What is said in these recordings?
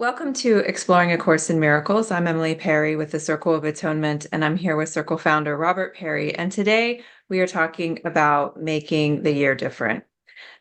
Welcome to Exploring A Course in Miracles. I'm Emily Perry with the Circle of Atonement, and I'm here with Circle founder Robert Perry. And today we are talking about making the year different.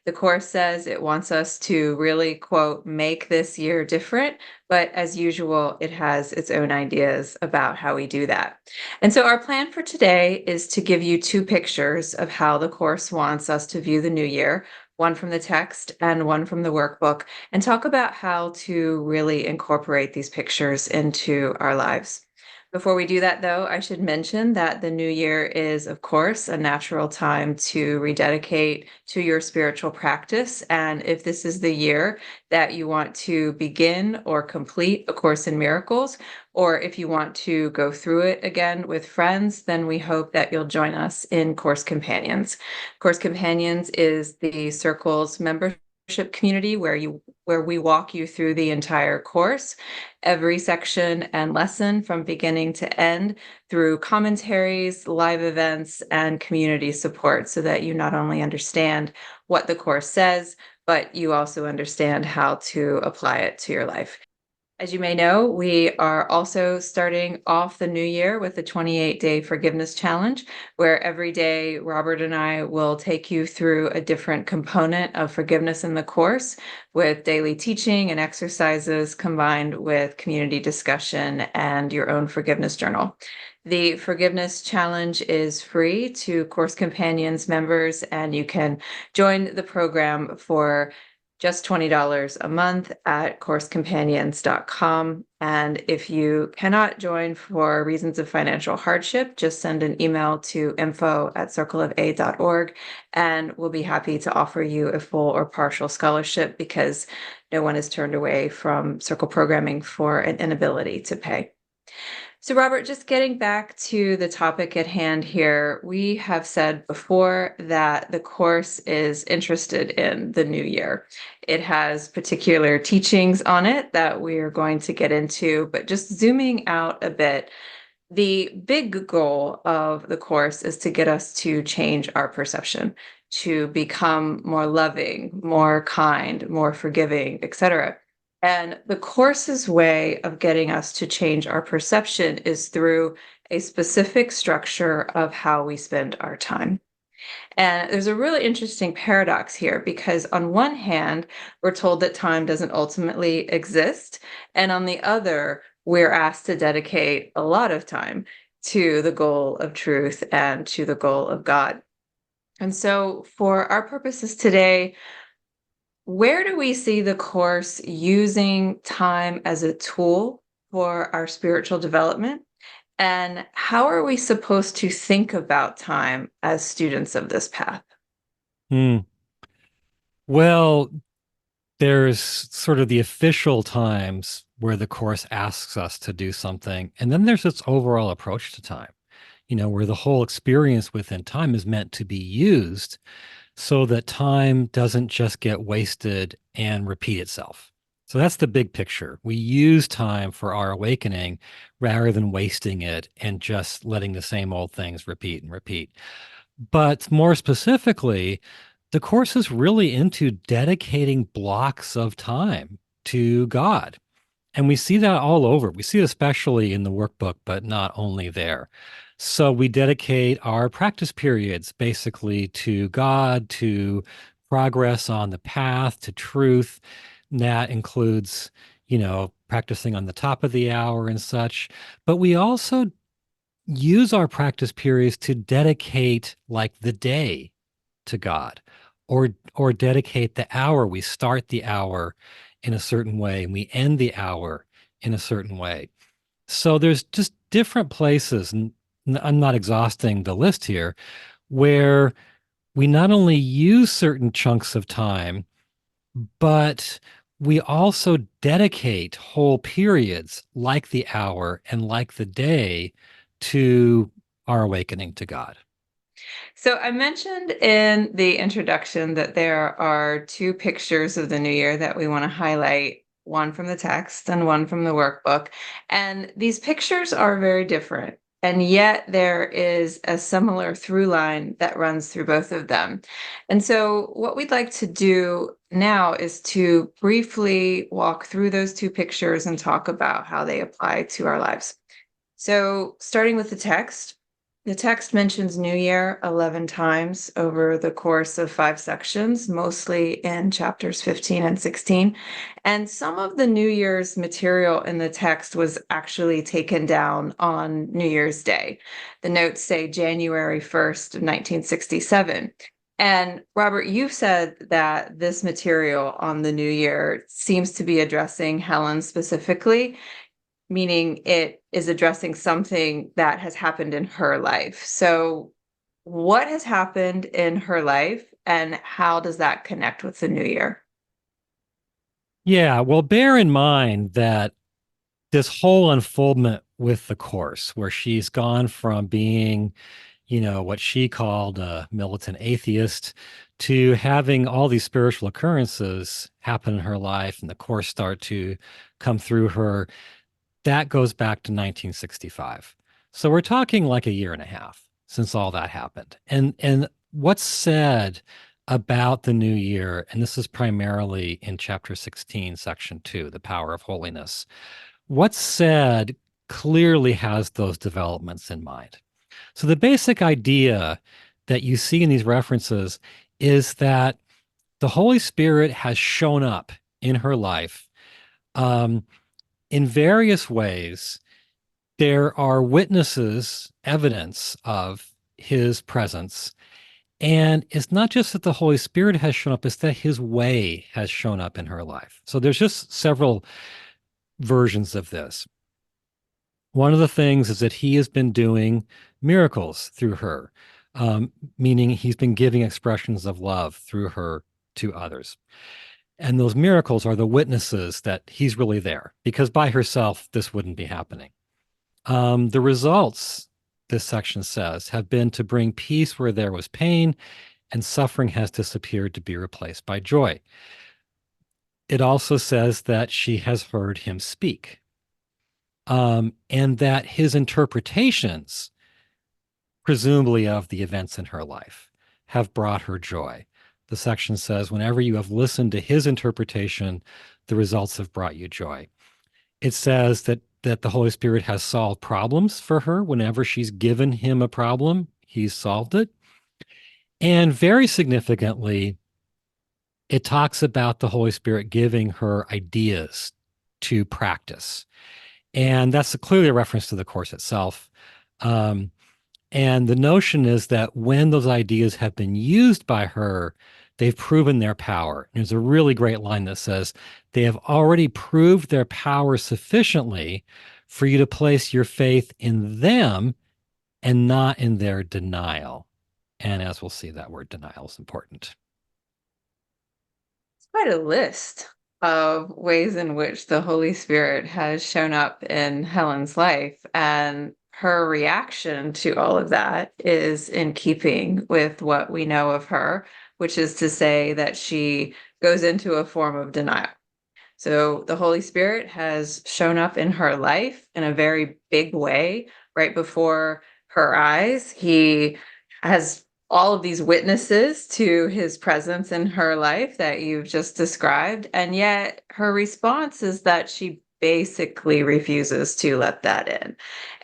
The Course says it wants us to really, quote, make this year different. But as usual, it has its own ideas about how we do that. And so our plan for today is to give you two pictures of how the Course wants us to view the new year, one from the text and one from the workbook, and talk about how to really incorporate these pictures into our lives. Before we do that, though, I should mention that the new year is, of course, a natural time to rededicate to your spiritual practice. And if this is the year that you want to begin or complete A Course in Miracles, or if you want to go through it again with friends, then we hope that you'll join us in Course Companions. Course Companions is the Circle's membership community where we walk you through the entire course, every section and lesson from beginning to end, through commentaries, live events, and community support, so that you not only understand what the course says, but you also understand how to apply it to your life. As you may know, we are also starting off the new year with the 28-day forgiveness challenge, where every day Robert and I will take you through a different component of forgiveness in the course, with daily teaching and exercises combined with community discussion and your own forgiveness journal. The forgiveness challenge is free to Course Companions members, and you can join the program for just $20 a month at coursecompanions.com. And if you cannot join for reasons of financial hardship, just send an email to info@circleofa.org, and we'll be happy to offer you a full or partial scholarship, because no one is turned away from Circle programming for an inability to pay. So, Robert, just getting back to the topic at hand here, we have said before that the course is interested in the new year. It has particular teachings on it that we are going to get into, but just zooming out a bit, the big goal of the course is to get us to change our perception, to become more loving, more kind, more forgiving, etc. And the course's way of getting us to change our perception is through a specific structure of how we spend our time. And there's a really interesting paradox here, because on one hand, we're told that time doesn't ultimately exist. And on the other, we're asked to dedicate a lot of time to the goal of truth and to the goal of God. And so for our purposes today, where do we see the course using time as a tool for our spiritual development? And how are we supposed to think about time as students of this path? Hmm. Well, there's sort of the official times where the course asks us to do something, and then there's its overall approach to time, where the whole experience within time is meant to be used so that time doesn't just get wasted and repeat itself. So that's the big picture. We use time for our awakening rather than wasting it and just letting the same old things repeat and repeat. But more specifically, the course is really into dedicating blocks of time to God. And we see that all over. We see it especially in the workbook, but not only there. So we dedicate our practice periods basically to God, to progress on the path to truth. And that includes, practicing on the top of the hour and such. But we also use our practice periods to dedicate like the day to God, or dedicate the hour. We start the hour in a certain way and we end the hour in a certain way. So there's just different places, and I'm not exhausting the list here, where we not only use certain chunks of time, but we also dedicate whole periods like the hour and like the day to our awakening to God. So I mentioned in the introduction that there are two pictures of the new year that we want to highlight, one from the text and one from the workbook. And these pictures are very different. And yet there is a similar through line that runs through both of them. And so what we'd like to do now is to briefly walk through those two pictures and talk about how they apply to our lives. So starting with the text mentions New Year 11 times over the course of 5 sections, mostly in chapters 15 and 16. And some of the New Year's material in the text was actually taken down on New Year's Day. The notes say January 1st of 1967. And Robert, you've said that this material on the New Year seems to be addressing Helen specifically, meaning it is addressing something that has happened in her life. So, what has happened in her life, and how does that connect with the new year? Yeah, well, bear in mind that this whole unfoldment with the course, where she's gone from being, what she called a militant atheist to having all these spiritual occurrences happen in her life and the course start to come through her, that goes back to 1965. So we're talking like a year and a half since all that happened. And what's said about the new year, and this is primarily in chapter 16, section 2, the power of holiness. What's said clearly has those developments in mind. So the basic idea that you see in these references is that the Holy Spirit has shown up in her life um, in various ways. There are witnesses, evidence of his presence. And it's not just that the Holy Spirit has shown up, it's that his way has shown up in her life. So there's just several versions of this. One of the things is that he has been doing miracles through her, meaning he's been giving expressions of love through her to others. And those miracles are the witnesses that he's really there, because by herself, this wouldn't be happening. The results, this section says, have been to bring peace where there was pain, and suffering has disappeared to be replaced by joy. It also says that she has heard him speak, and that his interpretations, presumably of the events in her life, have brought her joy. The section says, whenever you have listened to his interpretation, the results have brought you joy. It says that the Holy Spirit has solved problems for her. Whenever she's given him a problem, he's solved it. And very significantly, it talks about the Holy Spirit giving her ideas to practice. And that's clearly a reference to the Course itself. Um, and the notion is that when those ideas have been used by her, they've proven their power. There's a really great line that says, they have already proved their power sufficiently for you to place your faith in them and not in their denial. And as we'll see, that word denial is important. Quite a list of ways in which the Holy Spirit has shown up in Helen's life. And her reaction to all of that is in keeping with what we know of her, which is to say that she goes into a form of denial. So the Holy Spirit has shown up in her life in a very big way right before her eyes. He has all of these witnesses to his presence in her life that you've just described. And yet her response is that she basically refuses to let that in.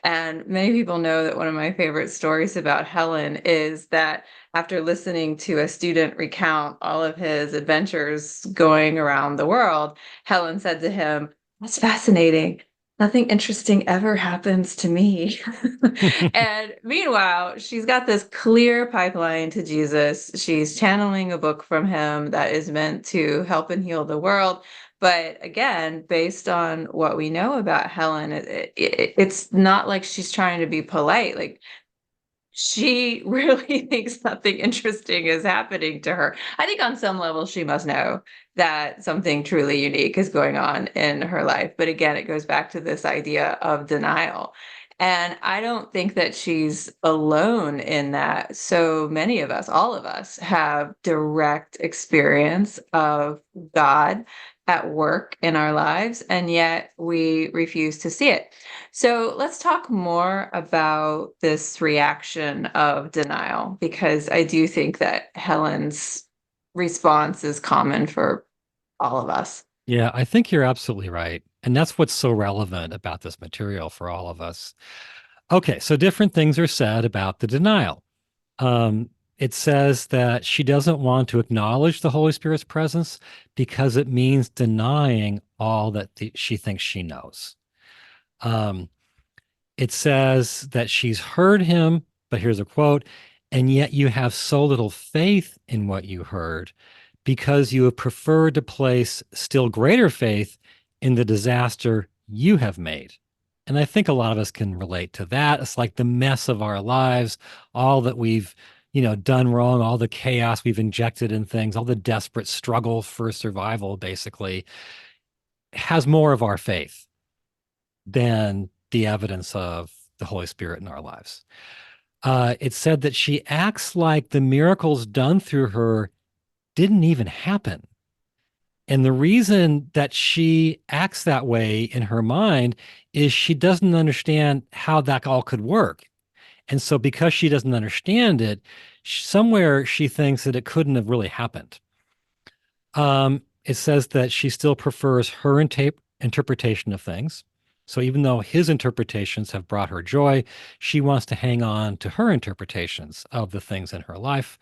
And many people know that one of my favorite stories about Helen is that after listening to a student recount all of his adventures going around the world, Helen said to him, "That's fascinating. Nothing interesting ever happens to me." And meanwhile, she's got this clear pipeline to Jesus. She's channeling a book from him that is meant to help and heal the world. But again, based on what we know about Helen, it's not like she's trying to be polite. Like, she really thinks something interesting is happening to her. I think on some level she must know that something truly unique is going on in her life. But again, it goes back to this idea of denial. And I don't think that she's alone in that. So many of us, all of us, have direct experience of God at work in our lives, and yet we refuse to see it. So let's talk more about this reaction of denial, because I do think that Helen's response is common for all of us. Yeah, I think you're absolutely right. And that's what's so relevant about this material for all of us. Okay, so different things are said about the denial. Um, it says that she doesn't want to acknowledge the Holy Spirit's presence because it means denying all that she thinks she knows. Um, it says that she's heard him, but here's a quote, and yet you have so little faith in what you heard because you have preferred to place still greater faith in the disaster you have made. And I think a lot of us can relate to that. It's like the mess of our lives, all that we've, done wrong, all the chaos we've injected in things, all the desperate struggle for survival, basically, has more of our faith than the evidence of the Holy Spirit in our lives. It said that she acts like the miracles done through her didn't even happen. And the reason that she acts that way in her mind is she doesn't understand how that all could work. And so, because she doesn't understand it, somewhere she thinks that it couldn't have really happened. It says that she still prefers her interpretation of things. So even though his interpretations have brought her joy, she wants to hang on to her interpretations of the things in her life.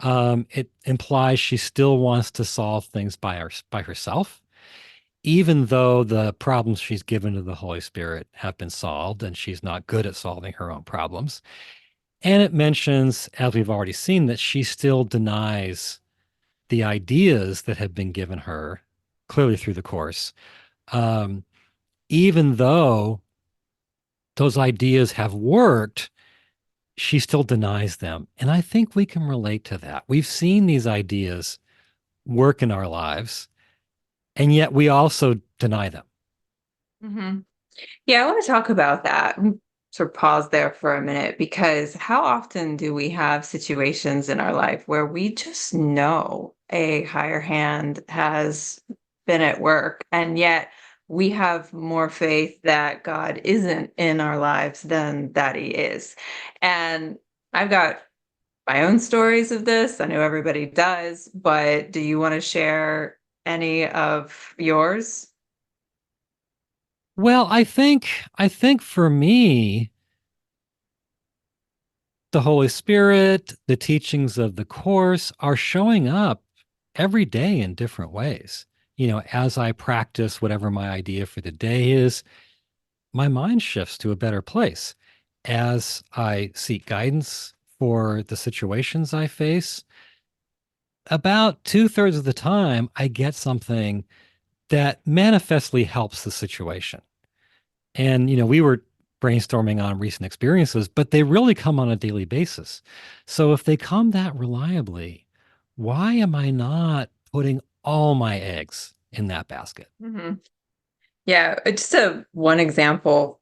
It implies she still wants to solve things by herself, even though the problems she's given to the Holy Spirit have been solved, and she's not good at solving her own problems. And it mentions, as we've already seen, that she still denies the ideas that have been given her clearly through the course, um, even though those ideas have worked, she still denies them. And I think we can relate to that. We've seen these ideas work in our lives, and yet we also deny them. Hmm. Yeah, I want to talk about that. Sort of pause there for a minute, because how often do we have situations in our life where we just know a higher hand has been at work, and yet we have more faith that God isn't in our lives than that He is? And I've got my own stories of this. I know everybody does, but do you want to share any of yours? Well, I think for me, the Holy Spirit, the teachings of the course are showing up every day in different ways. As I practice whatever my idea for the day is, my mind shifts to a better place. As I seek guidance for the situations I face, about two-thirds of the time, I get something that manifestly helps the situation. And, we were brainstorming on recent experiences, but they really come on a daily basis. So if they come that reliably, why am I not putting all my eggs in that basket? Mhm. Yeah, just a one example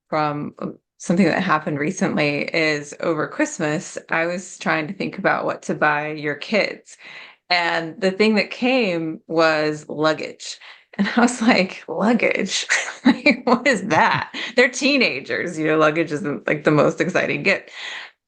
from something that happened recently is over Christmas. I was trying to think about what to buy your kids, and the thing that came was luggage. And I was like, luggage? Like, what is that? They're teenagers. Luggage isn't like the most exciting gift.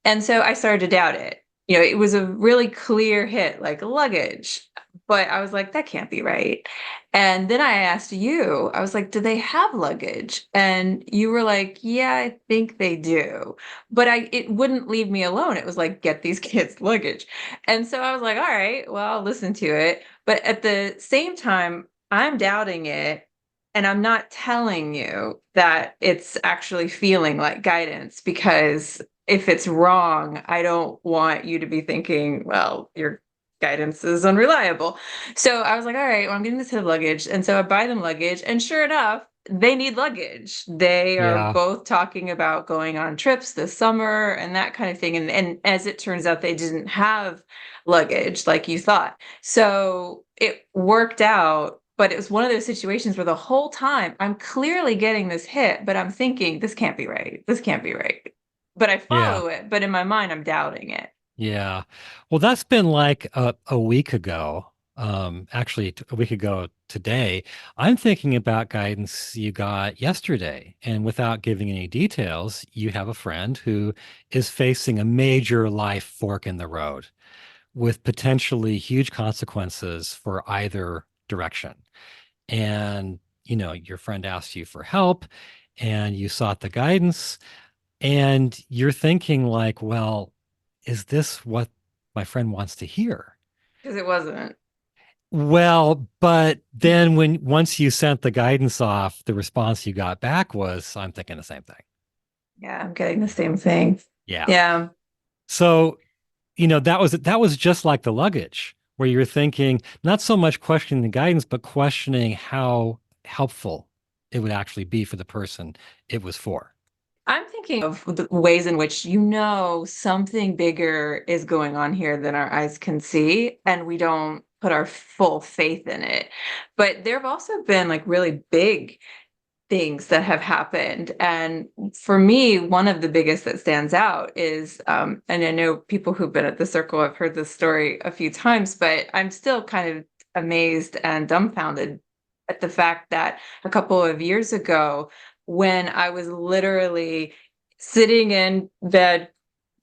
And so I started to doubt it. It was a really clear hit, like luggage. But I was like, that can't be right. And then I asked you, I was like, do they have luggage? And you were like, yeah, I think they do. But it wouldn't leave me alone. It was like, get these kids luggage. And so I was like, all right, well, I'll listen to it. But at the same time, I'm doubting it. And I'm not telling you that it's actually feeling like guidance, because if it's wrong, I don't want you to be thinking, well, your guidance is unreliable. So I was like, all right, well, I'm getting this head of luggage. And so I buy them luggage. And sure enough, they need luggage. They are Yeah. both talking about going on trips this summer and that kind of thing. And as it turns out, they didn't have luggage like you thought. So it worked out. But it was one of those situations where the whole time I'm clearly getting this hit, but I'm thinking, this can't be right. This can't be right. But I Yeah. follow it, but in my mind, I'm doubting it. Yeah. Well, that's been like a week ago. Actually a week ago today. I'm thinking about guidance you got yesterday. And without giving any details, you have a friend who is facing a major life fork in the road with potentially huge consequences for either direction. And, your friend asked you for help and you sought the guidance and you're thinking like, well, is this what my friend wants to hear? Because it wasn't. Well, but then once you sent the guidance off, the response you got back was, I'm thinking the same thing. Yeah, I'm getting the same thing. Yeah. Yeah. So, that was just like the luggage, where you're thinking not so much questioning the guidance, but questioning how helpful it would actually be for the person it was for. I'm thinking of the ways in which something bigger is going on here than our eyes can see, and we don't put our full faith in it. But there have also been like really big things that have happened. And for me, one of the biggest that stands out is, and I know people who've been at the circle have heard this story a few times, but I'm still kind of amazed and dumbfounded at the fact that a couple of years ago, when I was literally sitting in bed,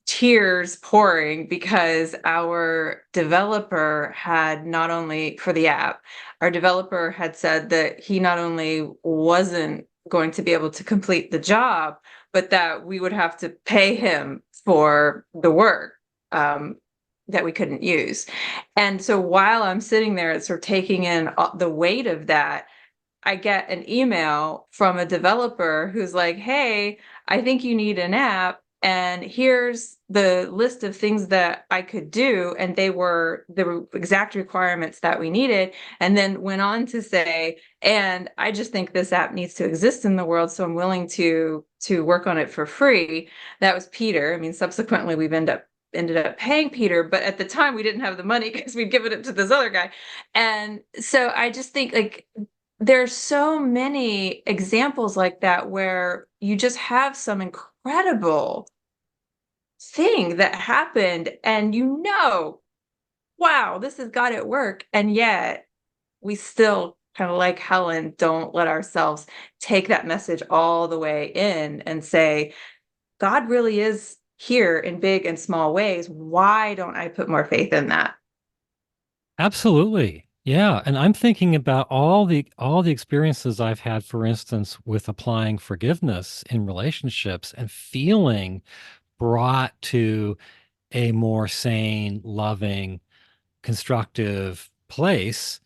tears pouring because our developer had not only for the app, our developer had said that he not only wasn't going to be able to complete the job, but that we would have to pay him for the work that we couldn't use. And so while I'm sitting there, sort of taking in the weight of that, I get an email from a developer who's like, hey, I think you need an app. And here's the list of things that I could do. And they were the exact requirements that we needed. And then went on to say, and I just think this app needs to exist in the world. So I'm willing to work on it for free. That was Peter. I mean, subsequently we've ended up paying Peter, but at the time we didn't have the money because we'd given it to this other guy. And so I just think like there's so many examples like that where you just have some incredible thing that happened and wow, this has got at work. And yet we still kind of like Helen, don't let ourselves take that message all the way in and say, God really is here in big and small ways. Why don't I put more faith in that? Absolutely. Yeah, and I'm thinking about all the experiences I've had, for instance, with applying forgiveness in relationships and feeling brought to a more sane, loving, constructive place.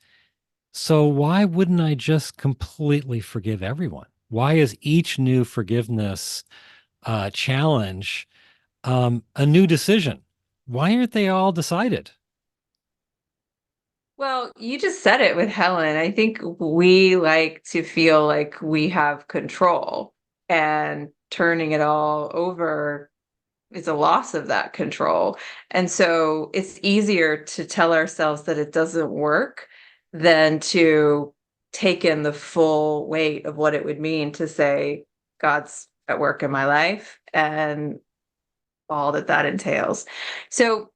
So why wouldn't I just completely forgive everyone? Why is each new forgiveness challenge a new decision? Why aren't they all decided? Well, you just said it with Helen. I think we like to feel like we have control, and turning it all over is a loss of that control. And so it's easier to tell ourselves that it doesn't work than to take in the full weight of what it would mean to say, God's at work in my life and all that that entails. So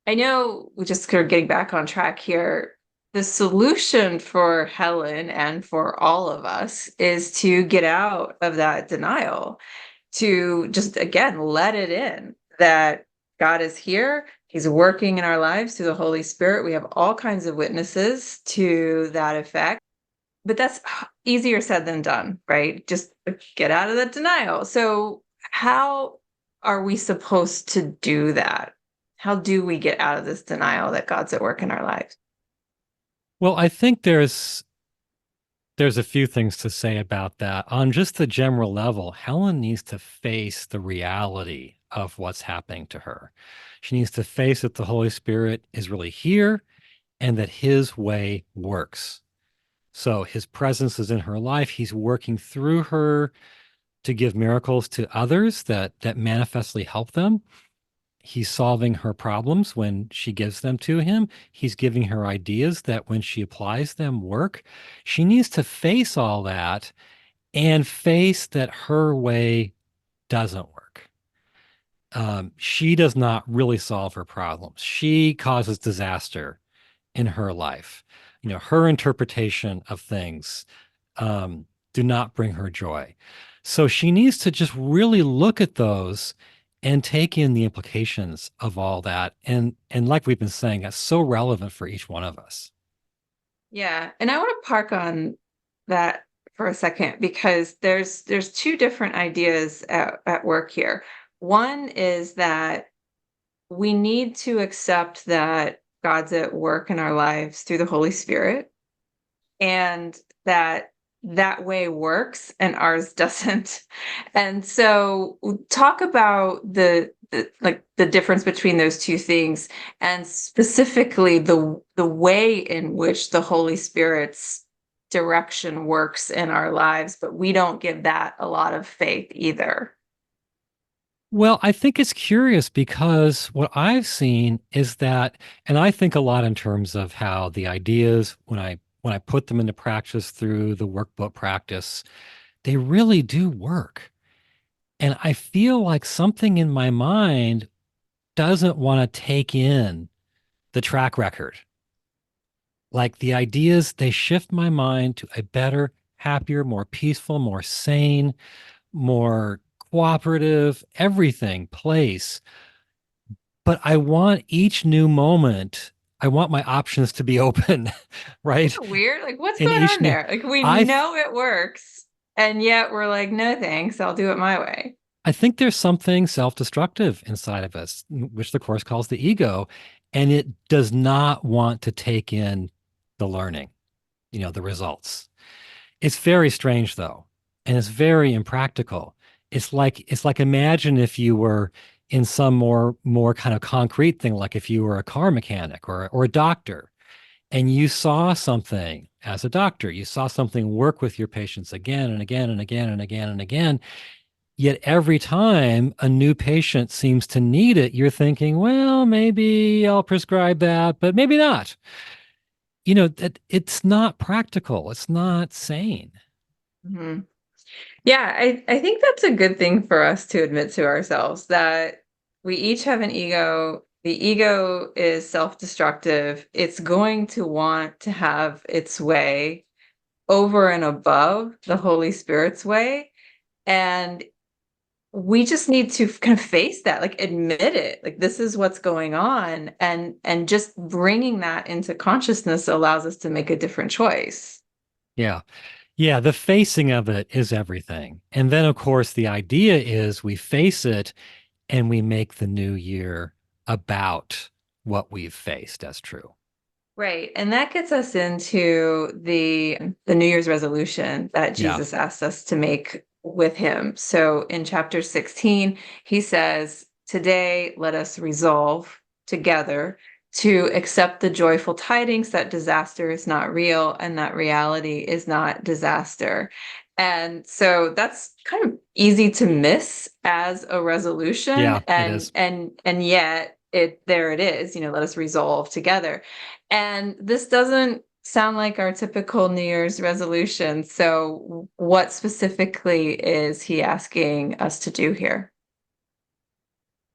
I know we're just kind of getting back on track here. The solution for Helen and for all of us is to get out of that denial, to just again let it in that God is here. He's working in our lives through the Holy Spirit. We have all kinds of witnesses to that effect. But that's easier said than done, right? Just get out of the denial. So, how are we supposed to do that? How do we get out of this denial that God's at work in our lives? Well, I think there's a few things to say about that. On just the general level, Helen needs to face the reality of what's happening to her. She needs to face that the Holy Spirit is really here and that his way works. So his presence is in her life. He's working through her to give miracles to others that manifestly help them. He's solving her problems when she gives them to him. He's giving her ideas that when she applies them work. She needs to face all that and face that her way doesn't work. She does not really solve her problems. She causes disaster in her life. Her interpretation of things do not bring her joy. So she needs to just really look at those and take in the implications of all that. And like we've been saying, that's so relevant for each one of us. Yeah, and I want to park on that for a second because there's two different ideas at work here. One is that we need to accept that God's at work in our lives through the Holy Spirit, and that way works and ours doesn't. And so talk about the difference between those two things, and specifically the way in which the Holy Spirit's direction works in our lives, but we don't give that a lot of faith either. Well, I think it's curious because what I've seen is that, and I think a lot in terms of how the ideas, when I put them into practice through the workbook practice, they really do work. And I feel like something in my mind doesn't want to take in the track record. Like the ideas, they shift my mind to a better, happier, more peaceful, more sane, more cooperative, everything place. But I want each new moment, I want my options to be open, right? Weird. Like, what's In going each on new, there? Like, we I know it works, and yet we're like, no thanks, I'll do it my way. I think there's something self-destructive inside of us, which the course calls the ego, and it does not want to take in the learning, the results. It's very strange though, and it's very impractical. It's like imagine if you were in some more kind of concrete thing, like if you were a car mechanic or a doctor, and you saw something as a doctor, you saw something work with your patients again and again and again and again and again. Yet every time a new patient seems to need it, you're thinking, well, maybe I'll prescribe that, but maybe not. That it's not practical. It's not sane. Mhm. Yeah, I think that's a good thing for us to admit to ourselves that we each have an ego. The ego is self-destructive. It's going to want to have its way over and above the Holy Spirit's way. And we just need to kind of face that, like admit it. Like this is what's going on. And just bringing that into consciousness allows us to make a different choice. Yeah. Yeah. The facing of it is everything. And then, of course, the idea is we face it and we make the new year about what we've faced as true. Right. And that gets us into the New Year's resolution that Yeah. Jesus asked us to make with him. So in chapter 16, he says, "Today let us resolve together to accept the joyful tidings that disaster is not real and that reality is not disaster." And so that's kind of easy to miss as a resolution, Yeah, it is. and yet there it is, let us resolve together. And this doesn't sound like our typical New Year's resolution. So, what specifically is he asking us to do here?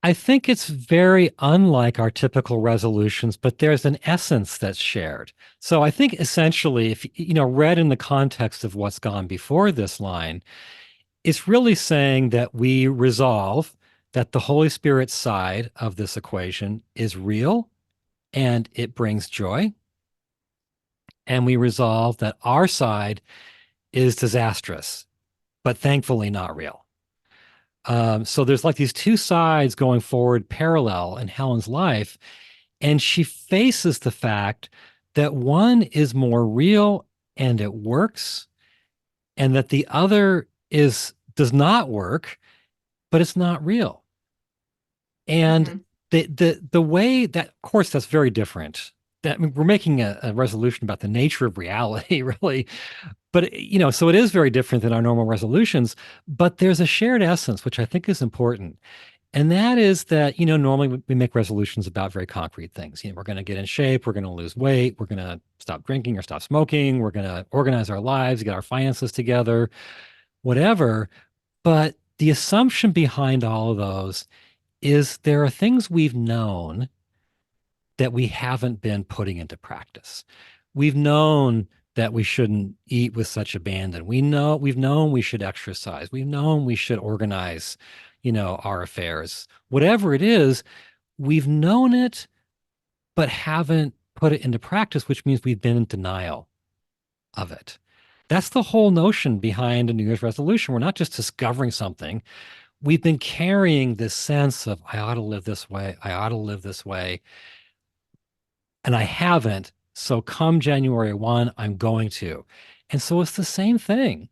I think it's very unlike our typical resolutions, but there's an essence that's shared. So I think essentially, if read in the context of what's gone before this line, it's really saying that we resolve that the Holy Spirit side of this equation is real and it brings joy. And we resolve that our side is disastrous, but thankfully not real. So there's like these two sides going forward parallel in Helen's life. And she faces the fact that one is more real and it works, and that the other is does not work, but it's not real. And Mhm. the way that, of course, that's very different. That I mean, we're making a resolution about the nature of reality, really. But so it is very different than our normal resolutions. But there's a shared essence, which I think is important. And that is that, normally we make resolutions about very concrete things. We're going to get in shape, we're going to lose weight, we're going to stop drinking or stop smoking, we're going to organize our lives, get our finances together, whatever. But the assumption behind all of those is there are things we've known that we haven't been putting into practice. We've known that we shouldn't eat with such abandon. We've known we should exercise. We've known we should organize, our affairs. Whatever it is, we've known it, but haven't put it into practice, which means we've been in denial of it. That's the whole notion behind a New Year's resolution. We're not just discovering something. We've been carrying this sense of, I ought to live this way. I ought to live this way. And I haven't. So come January 1, I'm going to. And so it's the same thing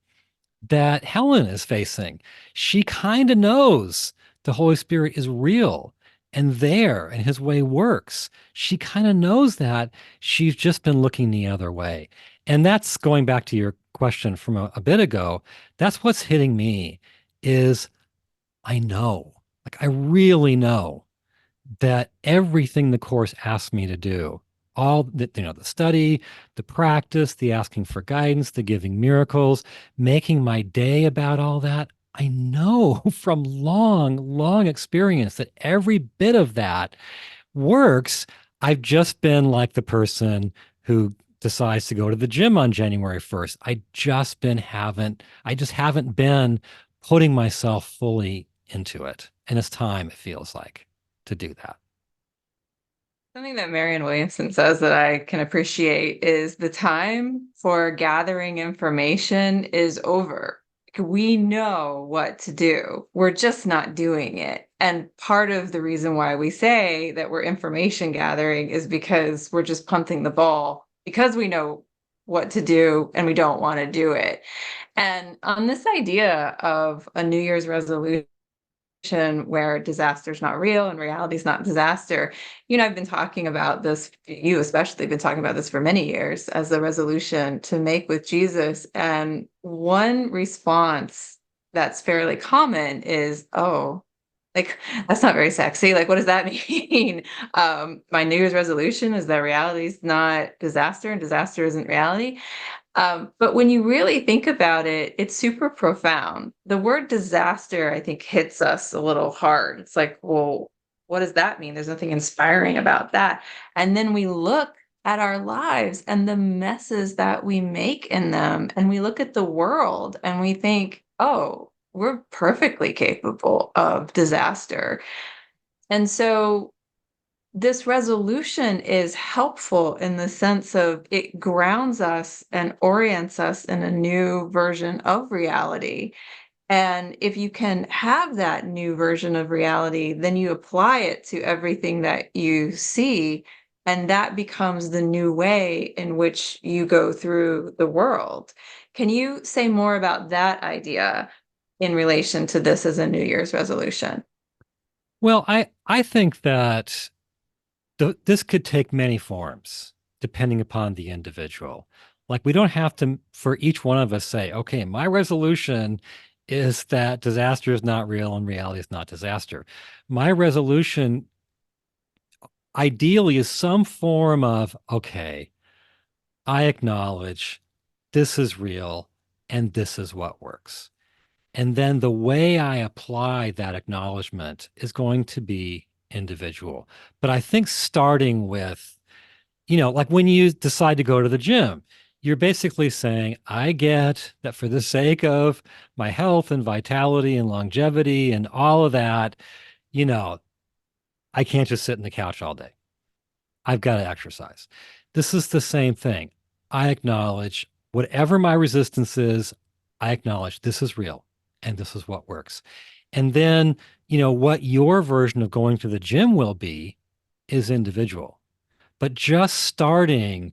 that Helen is facing. She kind of knows the Holy Spirit is real and there and his way works. She kind of knows that. She's just been looking the other way. And that's going back to your question from a bit ago. That's what's hitting me is I know, like I really know that everything the course asks me to do, all the, the study, the practice, the asking for guidance, the giving miracles, making my day about all that, I know from long, long experience that every bit of that works. I've just been like the person who decides to go to the gym on January 1st. I just haven't been putting myself fully into it. And it's time, it feels like, to do that. Something that Marianne Williamson says that I can appreciate is the time for gathering information is over. We know what to do. We're just not doing it. And part of the reason why we say that we're information gathering is because we're just punting the ball because we know what to do and we don't want to do it. And on this idea of a New Year's resolution, where disaster is not real and reality is not disaster. I've been talking about this, you especially been talking about this for many years as a resolution to make with Jesus. And one response that's fairly common is, oh, like that's not very sexy. Like, what does that mean? My New Year's resolution is that reality is not disaster and disaster isn't reality. But when you really think about it, it's super profound. The word disaster, I think, hits us a little hard. It's like, well, what does that mean? There's nothing inspiring about that. And then we look at our lives and the messes that we make in them, and we look at the world and we think, oh, we're perfectly capable of disaster. And so this resolution is helpful in the sense of it grounds us and orients us in a new version of reality. And if you can have that new version of reality, then you apply it to everything that you see. And that becomes the new way in which you go through the world. Can you say more about that idea in relation to this as a New Year's resolution? Well, I think that this could take many forms depending upon the individual. Like we don't have to, for each one of us, say, okay, my resolution is that disaster is not real and reality is not disaster. My resolution ideally is some form of, okay, I acknowledge this is real and this is what works. And then the way I apply that acknowledgement is going to be individual. But I think starting with, like when you decide to go to the gym, you're basically saying, I get that for the sake of my health and vitality and longevity and all of that, you know, I can't just sit in the couch all day. I've got to exercise. This is the same thing. I acknowledge whatever my resistance is, I acknowledge this is real and this is what works. And then, what your version of going to the gym will be is individual. But just starting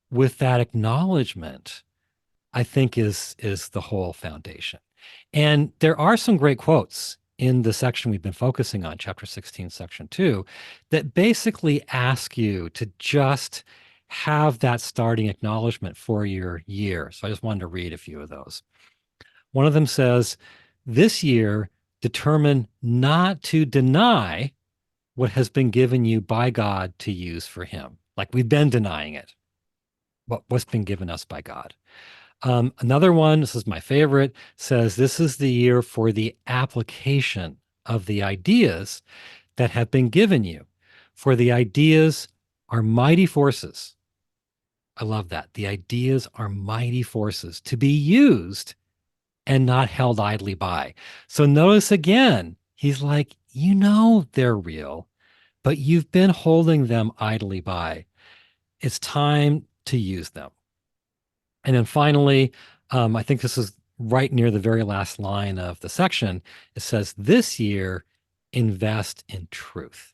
with that acknowledgement, I think is the whole foundation. And there are some great quotes in the section we've been focusing on, chapter 16, section 2, that basically ask you to just have that starting acknowledgement for your year. So I just wanted to read a few of those. One of them says, this year, determine not to deny what has been given you by God to use for him. Like we've been denying it, what's been given us by God. Another one, this is my favorite, says this is the year for the application of the ideas that have been given you. For the ideas are mighty forces. I love that. The ideas are mighty forces to be used and not held idly by. So notice again, he's like, you know, they're real, but you've been holding them idly by. It's time to use them. And then finally, I think this is right near the very last line of the section. It says, this year, invest in truth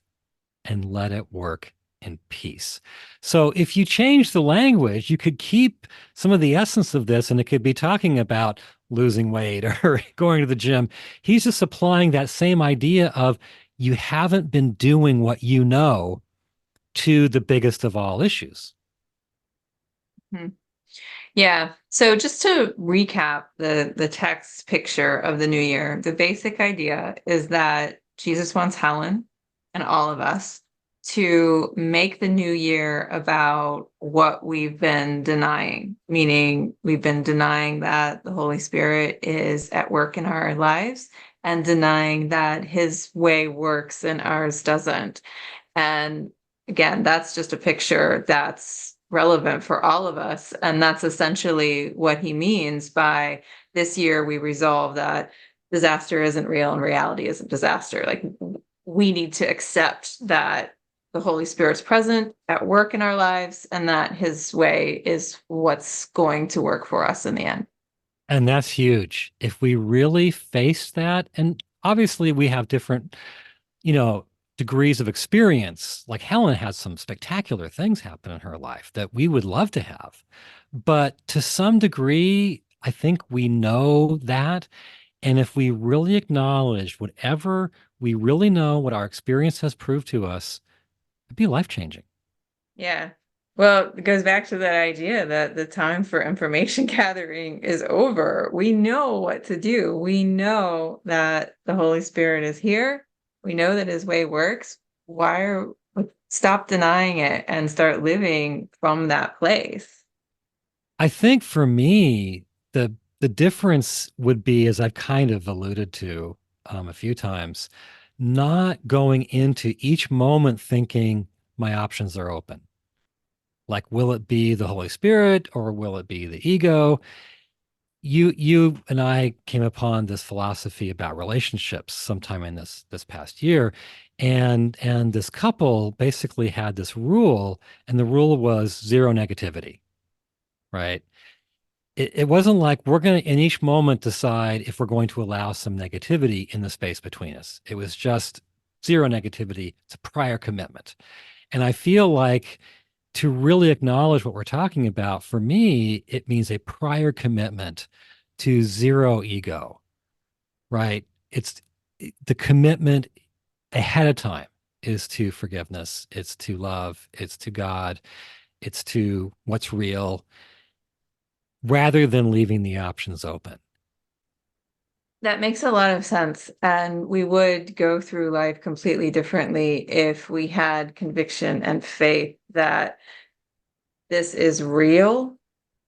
and let it work in peace. So if you change the language, you could keep some of the essence of this, and it could be talking about losing weight or going to the gym. He's just applying that same idea of you haven't been doing what you know to the biggest of all issues. Hmm. Yeah. So just to recap the text picture of the new year, the basic idea is that Jesus wants Helen and all of us to make the new year about what we've been denying, meaning we've been denying that the Holy Spirit is at work in our lives and denying that his way works and ours doesn't. And again, that's just a picture that's relevant for all of us. And that's essentially what he means by this year we resolve that disaster isn't real and reality isn't disaster. Like we need to accept that the Holy Spirit's present at work in our lives and that his way is what's going to work for us in the end. And that's huge. If we really face that, and obviously we have different, you know, degrees of experience. Like Helen has some spectacular things happen in her life that we would love to have. But to some degree, I think we know that. And if we really acknowledge whatever we really know, what our experience has proved to us, it'd be life changing. Yeah. Well, it goes back to that idea that the time for information gathering is over. We know what to do. We know that the Holy Spirit is here. We know that his way works. Stop denying it and start living from that place? I think for me, the difference would be, as I've kind of alluded to a few times, not going into each moment thinking my options are open. Like, will it be the Holy Spirit or will it be the ego? You and I came upon this philosophy about relationships sometime in this past year, and this couple basically had this rule, and the rule was zero negativity, right? It wasn't like we're going to in each moment decide if we're going to allow some negativity in the space between us. It was just zero negativity. It's a prior commitment. And I feel like to really acknowledge what we're talking about, for me, it means a prior commitment to zero ego, right? It's the commitment ahead of time is to forgiveness, it's to love, it's to God, it's to what's real, rather than leaving the options open. That makes a lot of sense. And we would go through life completely differently if we had conviction and faith that this is real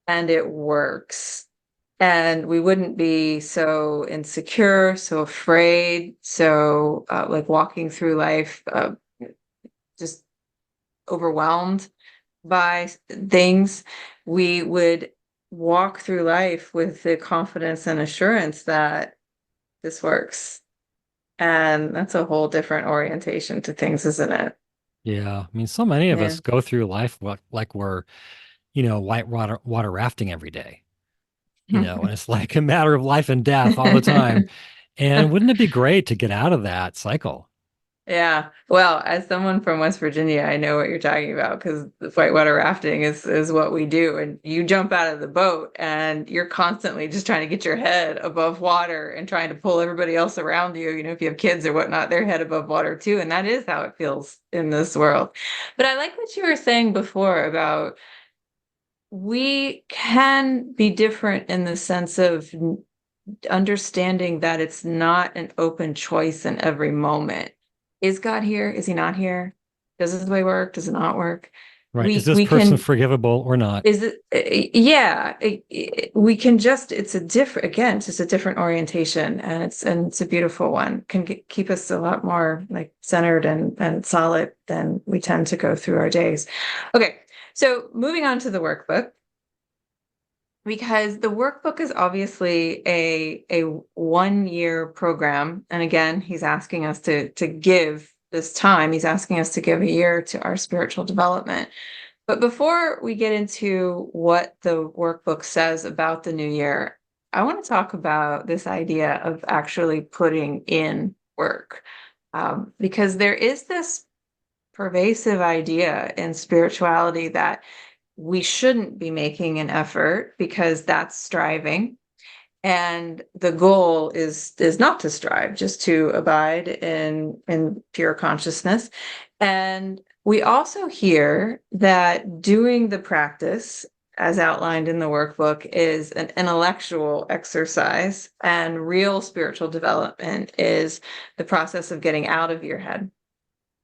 and it works. And we wouldn't be so insecure, so afraid, so like walking through life just overwhelmed by things. We would walk through life with the confidence and assurance that this works. And that's a whole different orientation to things, isn't it? Yeah. I mean, so many of Yeah. us go through life like we're, white water rafting every day, and it's like a matter of life and death all the time. And wouldn't it be great to get out of that cycle? Yeah. Well, as someone from West Virginia, I know what you're talking about because the whitewater rafting is what we do. And you jump out of the boat and you're constantly just trying to get your head above water and trying to pull everybody else around you. You know, if you have kids or whatnot, their head above water too. And that is how it feels in this world. But I like what you were saying before about we can be different in the sense of understanding that it's not an open choice in every moment. Is God here? Is he not here? Does his way work? Does it not work? Right. Is this we person can forgivable or not? is it yeah we can just it's a different again it's just a different orientation, and it's a beautiful one, can keep us a lot more like centered and solid than we tend to go through our days. Okay, so moving on to the workbook, because the workbook is obviously a 1 year program, and again he's asking us to give this time, he's asking us to give a year to our spiritual development. But before we get into what the workbook says about the new year, I want to talk about this idea of actually putting in work. Because there is this pervasive idea in spirituality that we shouldn't be making an effort because that's striving. And the goal is not to strive, just to abide in pure consciousness. And we also hear that doing the practice, as outlined in the workbook, is an intellectual exercise, and real spiritual development is the process of getting out of your head.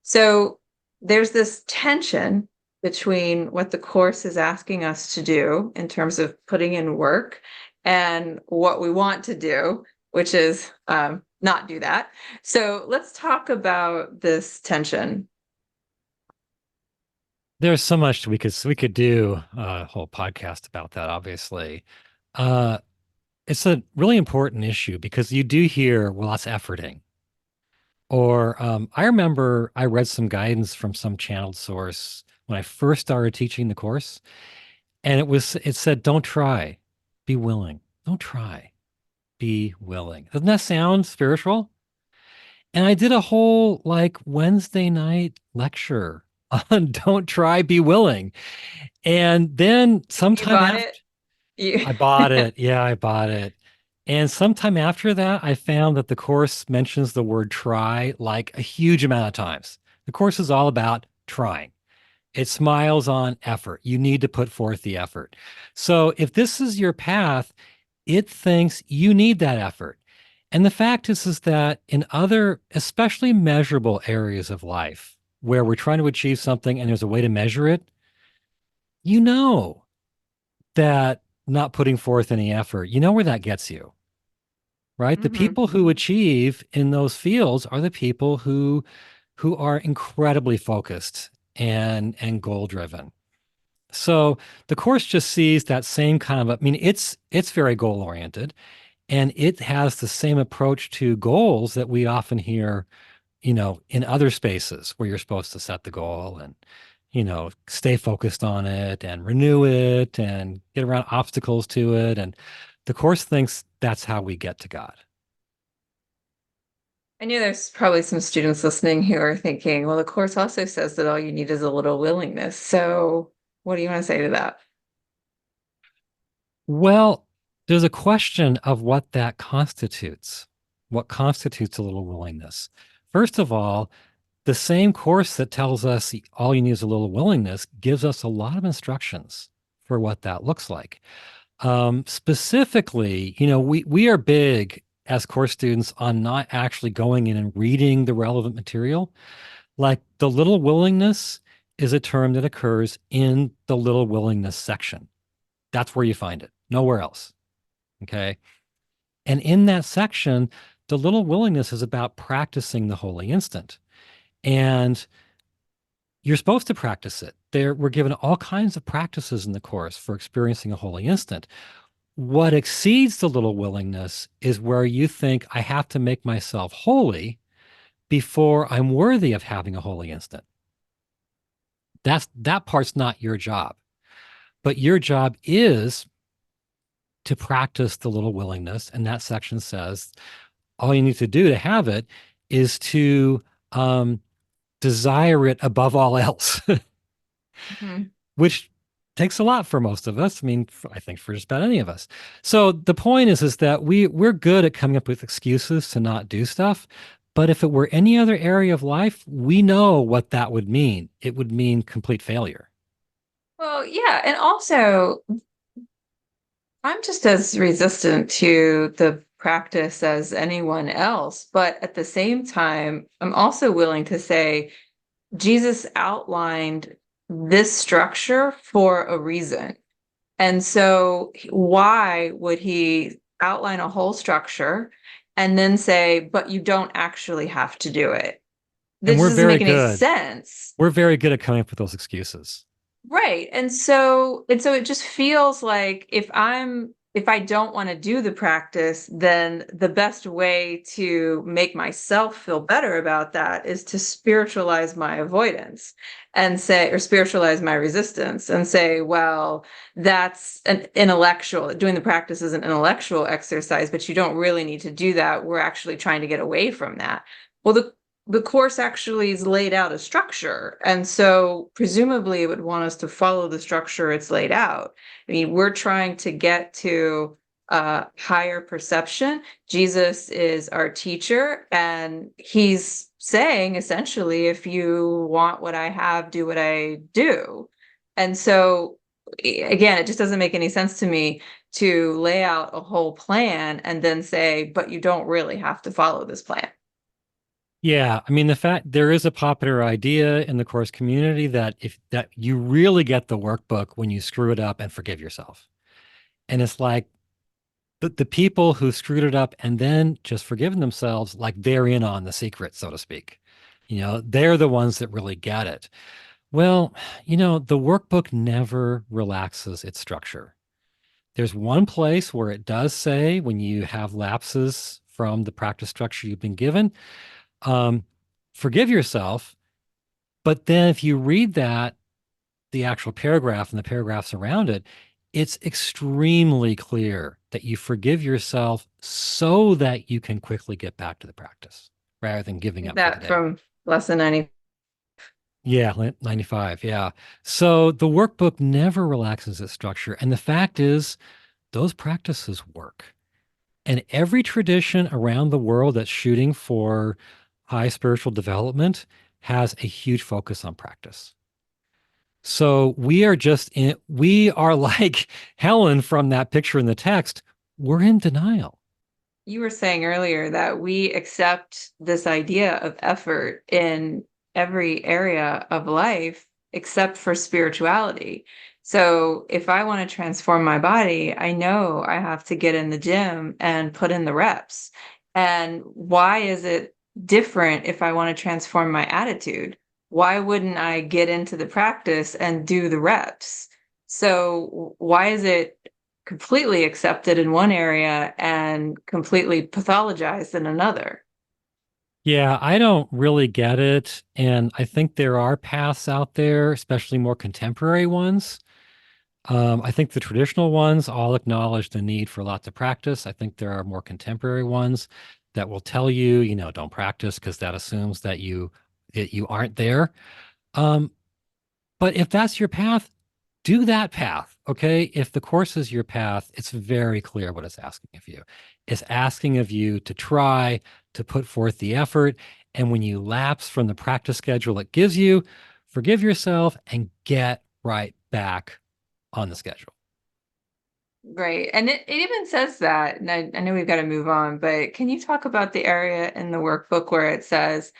So there's this tension between what the course is asking us to do in terms of putting in work and what we want to do, which is not do that. So let's talk about this tension. There's so much we could do a whole podcast about that, obviously. Uh, it's a really important issue because you do hear, well, that's efforting. Or I remember I read some guidance from some channeled source when I first started teaching the course, and it said, don't try, be willing. Don't try, be willing. Doesn't that sound spiritual? And I did a whole like Wednesday night lecture on don't try, be willing. And then You sometime bought after it? You I bought it. Yeah, I bought it. And sometime after that, I found that the course mentions the word try like a huge amount of times. The course is all about trying. It smiles on effort. You need to put forth the effort. So if this is your path, it thinks you need that effort. And the fact is that in other, especially measurable areas of life where we're trying to achieve something and there's a way to measure it, you know that not putting forth any effort, you know where that gets you, right? The Mhm. people who achieve in those fields are the people who are incredibly focused and goal driven. So the course just sees that same kind of, I mean, it's very goal oriented, and it has the same approach to goals that we often hear, in other spaces where you're supposed to set the goal and, stay focused on it and renew it and get around obstacles to it. And the course thinks that's how we get to God. I knew there's probably some students listening who are thinking, well, the course also says that all you need is a little willingness. So what do you want to say to that? Well, there's a question of what that constitutes. What constitutes a little willingness? First of all, the same course that tells us all you need is a little willingness gives us a lot of instructions for what that looks like. Specifically, we are big as course students on not actually going in and reading the relevant material. Like the little willingness is a term that occurs in the little willingness section. That's where you find it, nowhere else. Okay. And in that section, the little willingness is about practicing the holy instant. And you're supposed to practice it. We're given all kinds of practices in the course for experiencing a holy instant. What exceeds the little willingness is where you think, I have to make myself holy before I'm worthy of having a holy instant. That part's not your job. But your job is to practice the little willingness. And that section says all you need to do to have it is to desire it above all else, Mhm. which takes a lot for most of us. I mean, I think for just about any of us. So the point is that we're good at coming up with excuses to not do stuff. But if it were any other area of life, we know what that would mean. It would mean complete failure. Well, yeah, and also I'm just as resistant to the practice as anyone else, but at the same time, I'm also willing to say Jesus outlined this structure for a reason. And so why would he outline a whole structure and then say, but you don't actually have to do it? And This we're doesn't very make any good. sense. We're very good at coming up with those excuses. Right. And so it just feels like if I don't want to do the practice, then the best way to make myself feel better about that is to spiritualize my avoidance and say, or spiritualize my resistance and say, well, that's an intellectual, doing the practice is an intellectual exercise, but you don't really need to do that. We're actually trying to get away from that. Well, the course actually is laid out a structure. And so presumably it would want us to follow the structure it's laid out. I mean, we're trying to get to higher perception. Jesus is our teacher, and he's saying essentially, if you want what I have, do what I do. And so again, it just doesn't make any sense to me to lay out a whole plan and then say, but you don't really have to follow this plan. Yeah, I mean the fact there is a popular idea in the course community that if that you really get the workbook when you screw it up and forgive yourself. And it's like the people who screwed it up and then just forgiven themselves, like they're in on the secret, so to speak. They're the ones that really get it. Well, the workbook never relaxes its structure. There's one place where it does say when you have lapses from the practice structure you've been given, um, forgive yourself. But then if you read that, the actual paragraph and the paragraphs around it, it's extremely clear that you forgive yourself so that you can quickly get back to the practice rather than giving Is up for the that day. from lesson 90? Yeah, 95. Yeah. So the workbook never relaxes its structure. And the fact is, those practices work. And every tradition around the world that's shooting for high spiritual development has a huge focus on practice. So we are like Helen from that picture in the text. We're in denial. You were saying earlier that we accept this idea of effort in every area of life except for spirituality. So if I want to transform my body, I know I have to get in the gym and put in the reps. And why is it different if I want to transform my attitude? Why wouldn't I get into the practice and do the reps? So why is it completely accepted in one area and completely pathologized in another? Yeah, I don't really get it. And I think there are paths out there, especially more contemporary ones. I think the traditional ones all acknowledge the need for lots of practice. I think there are more contemporary ones that will tell you, don't practice because that assumes that you aren't there. Um, but if that's your path, do that path. Okay. If the course is your path, it's very clear what it's asking of you. It's asking of you to try to put forth the effort. And when you lapse from the practice schedule it gives you, forgive yourself and get right back on the schedule. Right. And it even says that, and I know we've got to move on, but can you talk about the area in the workbook where it says,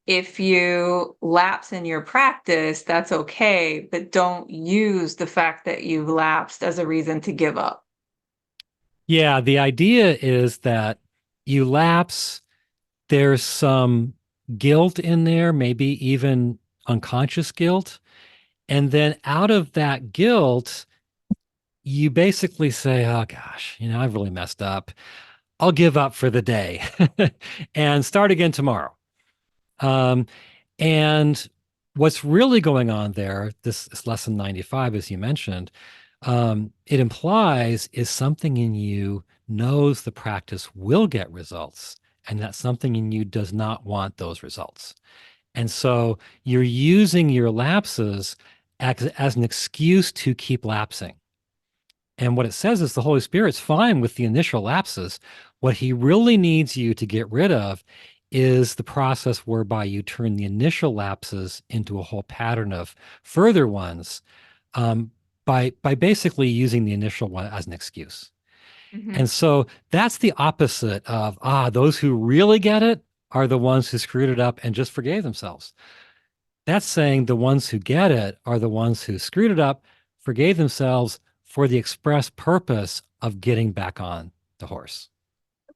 if you lapse in your practice, that's okay, but don't use the fact that you've lapsed as a reason to give up. Yeah. The idea is that you lapse, there's some guilt in there, maybe even unconscious guilt. And then out of that guilt, you basically say, oh gosh, I've really messed up. I'll give up for the day and start again tomorrow. Um, and what's really going on there, this lesson 95, as you mentioned, it implies is something in you knows the practice will get results, and that something in you does not want those results. And so you're using your lapses as an excuse to keep lapsing. And what it says is the Holy Spirit's fine with the initial lapses. What he really needs you to get rid of is the process whereby you turn the initial lapses into a whole pattern of further ones um, by basically using the initial one as an excuse. Mhm. And so that's the opposite of those who really get it are the ones who screwed it up and just forgave themselves. That's saying the ones who get it are the ones who screwed it up, forgave themselves for the express purpose of getting back on the horse.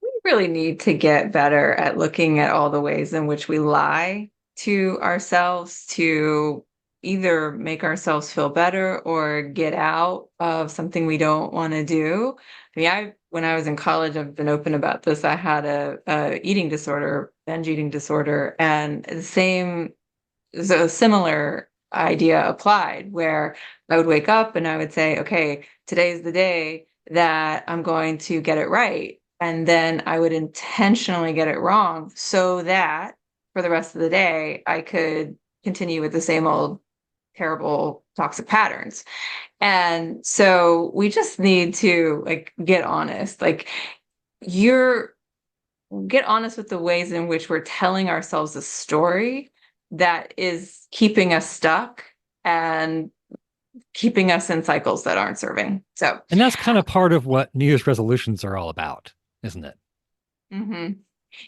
We really need to get better at looking at all the ways in which we lie to ourselves to either make ourselves feel better or get out of something we don't want to do. I mean, when I was in college, I've been open about this. I had a eating disorder, binge eating disorder, and the same, so a similar idea applied where I would wake up and I would say, okay, today's the day that I'm going to get it right. And then I would intentionally get it wrong so that for the rest of the day, I could continue with the same old terrible toxic patterns. And so we just need to like get honest. Like you're get honest with the ways in which we're telling ourselves a story that is keeping us stuck and keeping us in cycles that aren't serving. So, And that's kind of part of what New Year's resolutions are all about, isn't it? mhm.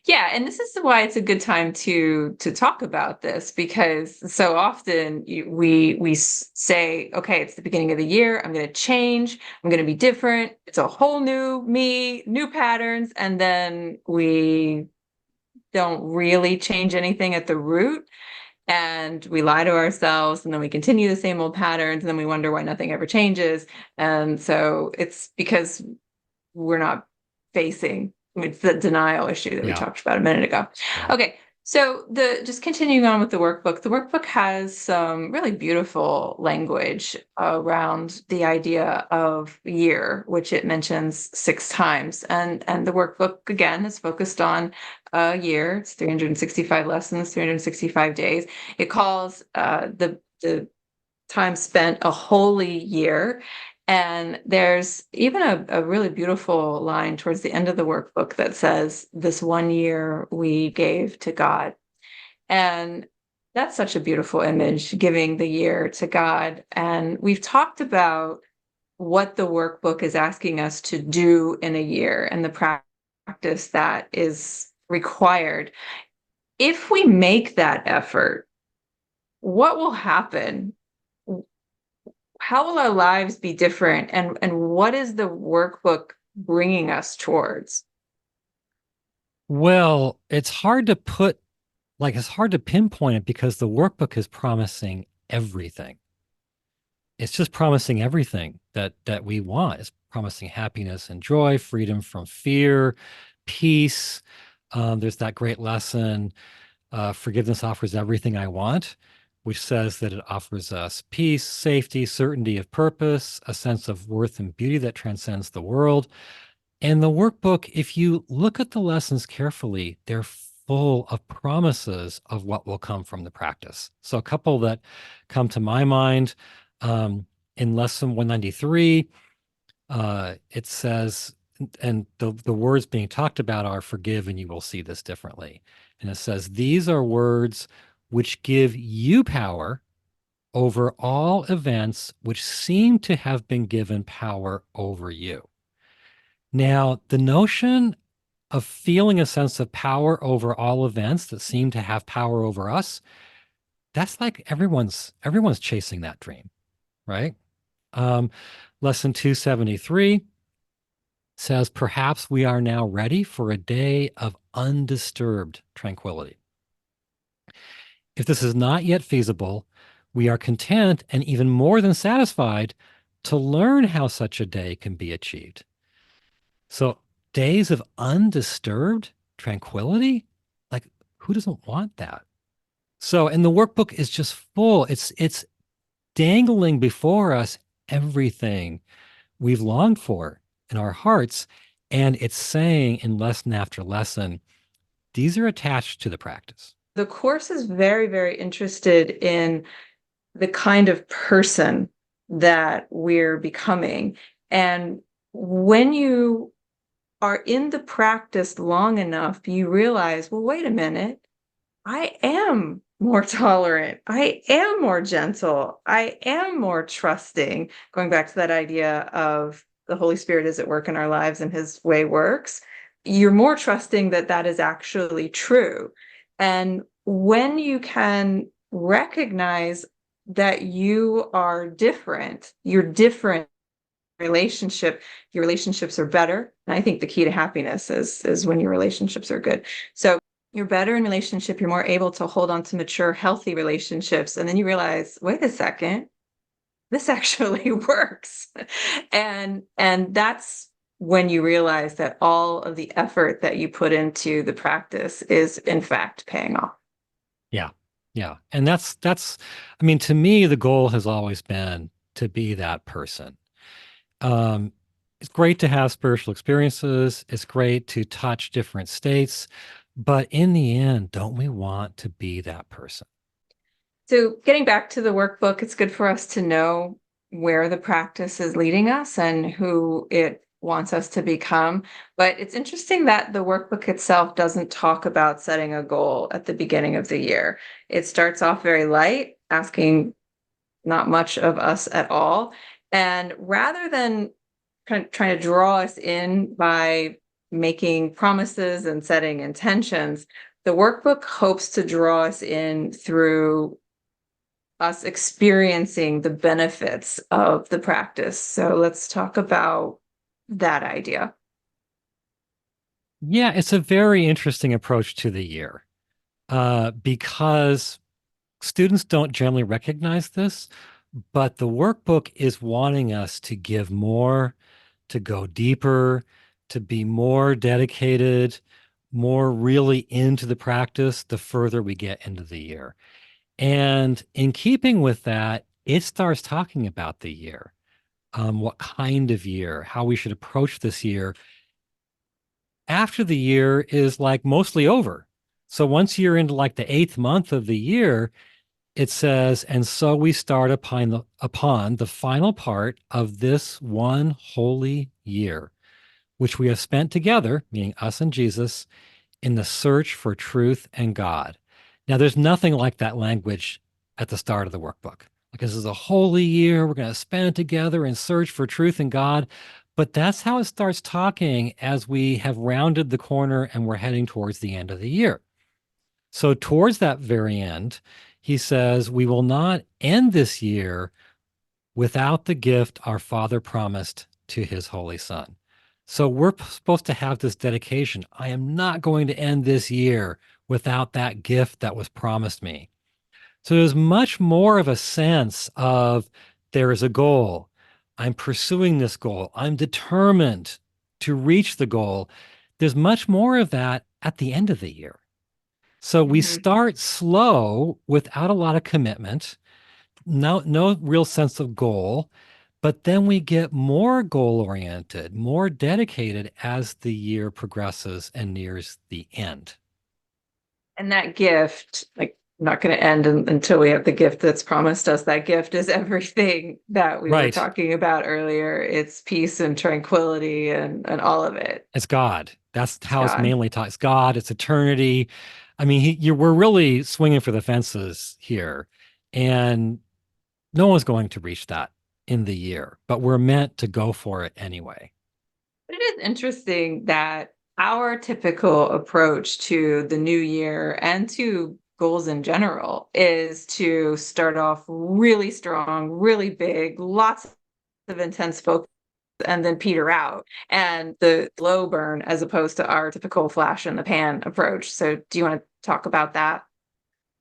Yeah, and this is why it's a good time to talk about this because so often we say, okay, it's the beginning of the year. I'm going to change. I'm going to be different. It's a whole new me, new patterns, and then we don't really change anything at the root. And we lie to ourselves, and then we continue the same old patterns, and then we wonder why nothing ever changes. And so it's because we're not facing, it's the denial issue that we Yeah. talked about a minute ago. Yeah. Okay. So the just continuing on with the workbook has some really beautiful language around the idea of year, which it mentions 6 times. And the workbook again is focused on a year. It's 365 lessons, 365 days. It calls the time spent a holy year. And there's even a really beautiful line towards the end of the workbook that says, this one year we gave to God. And that's such a beautiful image, giving the year to God. And we've talked about what the workbook is asking us to do in a year and the practice that is required. If we make that effort, what will happen? How will our lives be different, and what is the workbook bringing us towards? Well, it's hard to pinpoint it because the workbook is promising everything. It's just promising everything that we want. It's promising happiness and joy, freedom from fear, peace. There's that great lesson, forgiveness offers everything I want, which says that it offers us peace, safety, certainty of purpose, a sense of worth and beauty that transcends the world. And the workbook, if you look at the lessons carefully, they're full of promises of what will come from the practice. So a couple that come to my mind, in lesson 193, it says, and the words being talked about are forgive and you will see this differently. And it says, these are words which give you power over all events which seem to have been given power over you. Now, the notion of feeling a sense of power over all events that seem to have power over us, that's like everyone's chasing that dream, right? Um, lesson 273 says, perhaps we are now ready for a day of undisturbed tranquility. If this is not yet feasible, we are content and even more than satisfied to learn how such a day can be achieved. So, days of undisturbed tranquility, like who doesn't want that? So, and the workbook is just full. It's dangling before us everything we've longed for in our hearts, and it's saying in lesson after lesson, these are attached to the practice. The course is very, very interested in the kind of person that we're becoming. And when you are in the practice long enough, you realize, well, wait a minute, I am more tolerant. I am more gentle. I am more trusting. Going back to that idea of the Holy Spirit is at work in our lives and his way works, you're more trusting that that is actually true. And when you can recognize that you are different. You're different relationship, your relationships are better. And I think the key to happiness is when your relationships are good. So you're better in relationship, you're more able to hold on to mature, healthy relationships. And then you realize, wait a second, this actually works. And that's when you realize that all of the effort that you put into the practice is in fact paying off. Yeah. Yeah. And that's I mean, to me, the goal has always been to be that person. Um, it's great to have spiritual experiences. It's great to touch different states. But in the end, don't we want to be that person? So getting back to the workbook, it's good for us to know where the practice is leading us and who it wants us to become. But it's interesting that the workbook itself doesn't talk about setting a goal at the beginning of the year. It starts off very light, asking not much of us at all. And rather than kind of trying to draw us in by making promises and setting intentions, the workbook hopes to draw us in through us experiencing the benefits of the practice. So let's talk about that idea. Yeah, it's a very interesting approach to the year because students don't generally recognize this, but the workbook is wanting us to give more, to go deeper, to be more dedicated, more really into the practice the further we get into the year. And in keeping with that, it starts talking about the year, what kind of year, how we should approach this year after the year is like mostly over. So once you're into like the eighth month of the year, it says, and so we start upon the final part of this one holy year, which we have spent together, meaning us and Jesus, in the search for truth and God. Now, there's nothing like that language at the start of the workbook. Like, this is a holy year. We're going to spend it together and search for truth and God. But that's how it starts talking as we have rounded the corner and we're heading towards the end of the year. So, towards that very end, he says, we will not end this year without the gift our Father promised to his Holy Son. So we're supposed to have this dedication. I am not going to end this year without that gift that was promised me. So there's much more of a sense of there is a goal. I'm pursuing this goal. I'm determined to reach the goal. There's much more of that at the end of the year. So we Mhm. start slow without a lot of commitment, no real sense of goal, but then we get more goal oriented, more dedicated as the year progresses and nears the end. And that gift, like, not going to end until we have the gift that's promised us. That gift is everything that we were Right. talking about earlier. It's peace and tranquility and all of it. It's God. That's It's how it's God. mainly taught. It's God. It's eternity. I mean, we're really swinging for the fences here, and no one's going to reach that in the year, but we're meant to go for it anyway. But it is interesting that our typical approach to the new year and to goals in general is to start off really strong, really big, lots of intense focus, and then peter out. And the slow burn as opposed to our typical flash in the pan approach. So, do you want to talk about that?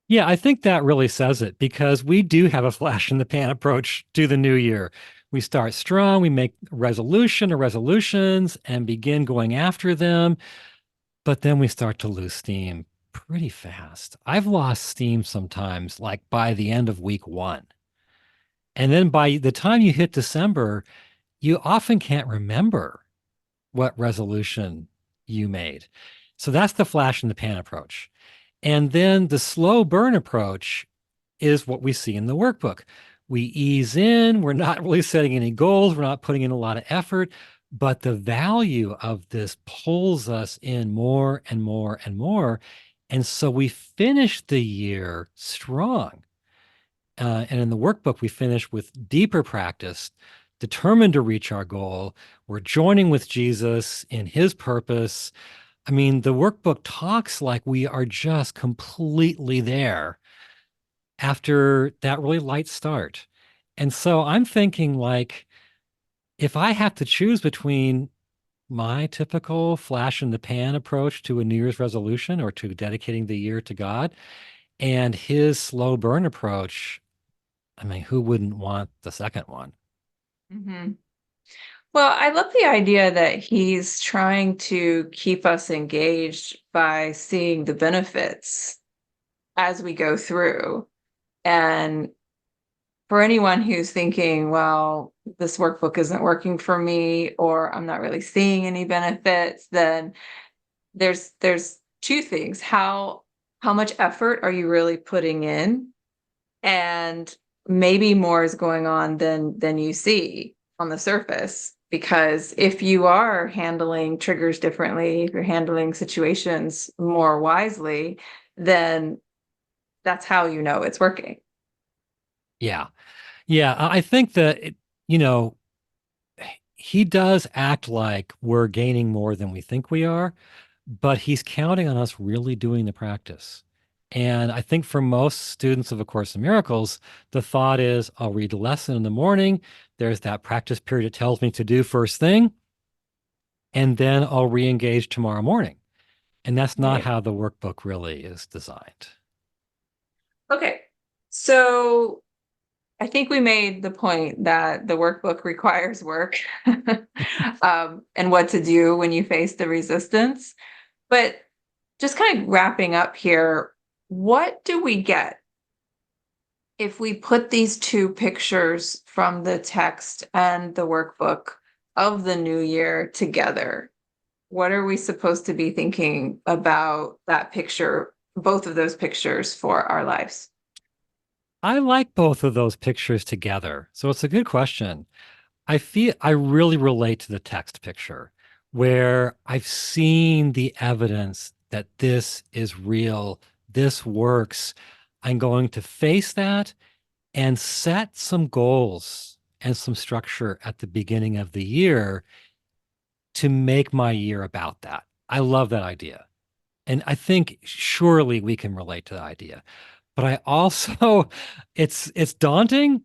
Yeah, I think that really says it because we do have a flash in the pan approach to the new year. We start strong, we make resolution or resolutions and begin going after them, but then we start to lose steam pretty fast. I've lost steam sometimes, like by the end of week one. And then by the time you hit December, you often can't remember what resolution you made. So that's the flash in the pan approach. And then the slow burn approach is what we see in the workbook. We ease in, we're not really setting any goals, we're not putting in a lot of effort, but the value of this pulls us in more and more and more. And so we finish the year strong. And in the workbook, we finish with deeper practice, determined to reach our goal. We're joining with Jesus in his purpose. I mean, the workbook talks like we are just completely there after that really light start. And so I'm thinking like, if I have to choose between my typical flash in the pan approach to a New Year's resolution or to dedicating the year to God and his slow burn approach, I mean, who wouldn't want the second one? Mhm. Well, I love the idea that he's trying to keep us engaged by seeing the benefits as we go through. And for anyone who's thinking, well, this workbook isn't working for me, or I'm not really seeing any benefits, then there's two things. How much effort are you really putting in? And maybe more is going on than you see on the surface. Because if you are handling triggers differently, if you're handling situations more wisely, then that's how you know it's working. Yeah. Yeah. I think that, you know, he does act like we're gaining more than we think we are, but he's counting on us really doing the practice. And I think for most students of A Course in Miracles, the thought is I'll read the lesson in the morning. There's that practice period it tells me to do first thing, and then I'll re-engage tomorrow morning. And that's not Right. how the workbook really is designed. Okay. So I think we made the point that the workbook requires work and what to do when you face the resistance. But just kind of wrapping up here, what do we get if we put these two pictures from the text and the workbook of the new year together? What are we supposed to be thinking about that picture, both of those pictures for our lives? I like both of those pictures together. So it's a good question. I feel I really relate to the text picture where I've seen the evidence that this is real, this works. I'm going to face that and set some goals and some structure at the beginning of the year to make my year about that. I love that idea. And I think surely we can relate to the idea. But I also it's daunting,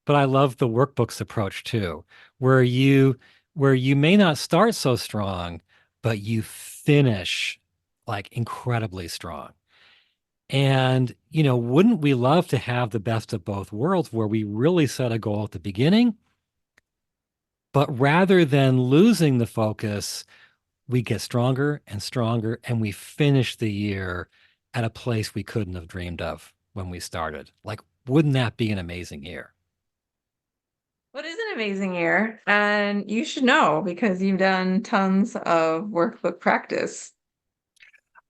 but I love the workbook's approach too, where you may not start so strong, but you finish like incredibly strong. And, wouldn't we love to have the best of both worlds where we really set a goal at the beginning, but rather than losing the focus, we get stronger and stronger and we finish the year at a place we couldn't have dreamed of when we started. Like, wouldn't that be an amazing year? What is an amazing year? And you should know because you've done tons of workbook practice.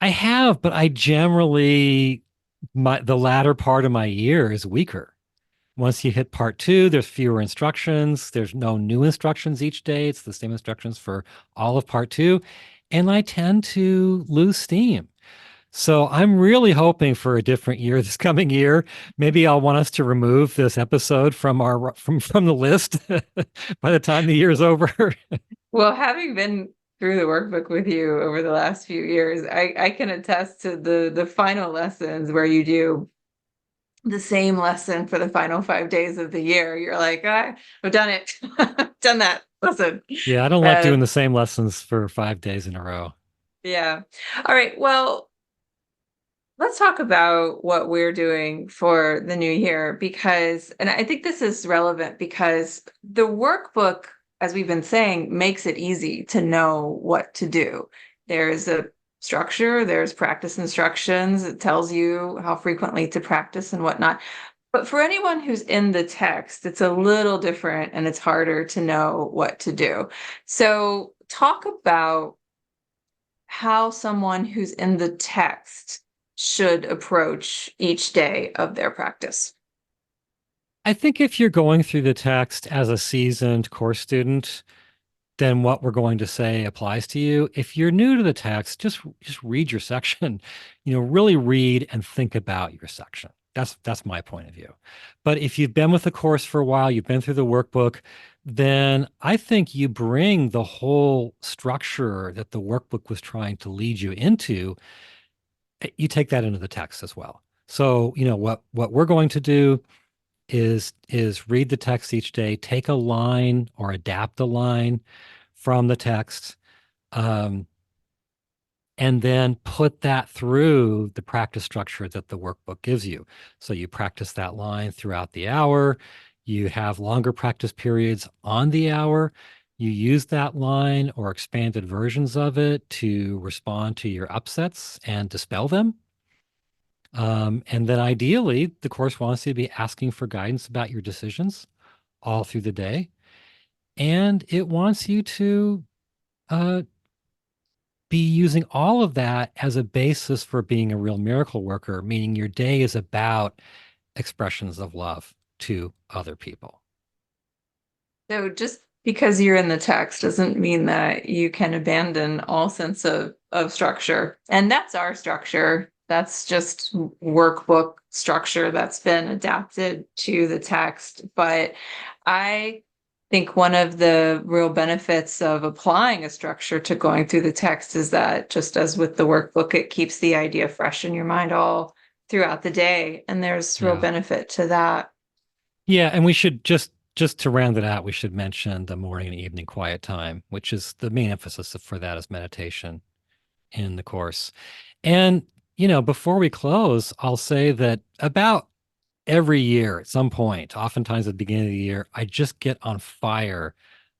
I have, but I generally the latter part of my year is weaker. Once you hit part two, there's fewer instructions. There's no new instructions each day. It's the same instructions for all of part two. And I tend to lose steam. So I'm really hoping for a different year this coming year. Maybe I'll want us to remove this episode from our from the list by the time the year's over. Well, having been through the workbook with you over the last few years, I can attest to the final lessons where you do the same lesson for the final 5 days of the year. You're like, I've done it, done that lesson. Yeah, I don't like Uh, doing the same lessons for 5 days in a row. yeah. All right. Well, let's talk about what we're doing for the new year because, and I think this is relevant because the workbook, as we've been saying, makes it easy to know what to do. There's a structure, there's practice instructions, it tells you how frequently to practice and whatnot. But for anyone who's in the text, it's a little different and it's harder to know what to do. So, talk about how someone who's in the text should approach each day of their practice. I think if you're going through the text as a seasoned course student, then what we're going to say applies to you. If you're new to the text, just read your section. Really read and think about your section. That's my point of view. But if you've been with the course for a while, you've been through the workbook, then I think you bring the whole structure that the workbook was trying to lead you into, you take that into the text as well. So, what we're going to do is read the text each day, take a line or adapt a line from the text, um, and then put that through the practice structure that the workbook gives you. So you practice that line throughout the hour. You have longer practice periods on the hour. You use that line or expanded versions of it to respond to your upsets and dispel them. And then ideally, the course wants you to be asking for guidance about your decisions all through the day. And it wants you to uh, be using all of that as a basis for being a real miracle worker, meaning your day is about expressions of love to other people. So just because you're in the text doesn't mean that you can abandon all sense of structure. And that's our structure. That's just workbook structure that's been adapted to the text. But I think one of the real benefits of applying a structure to going through the text is that, just as with the workbook, it keeps the idea fresh in your mind all throughout the day. And there's real Yeah. benefit to that. Yeah, and we should just to round it out, we should mention the morning and evening quiet time, which is the main emphasis for that is meditation in the course. And, before we close, I'll say that about every year at some point, oftentimes at the beginning of the year, I just get on fire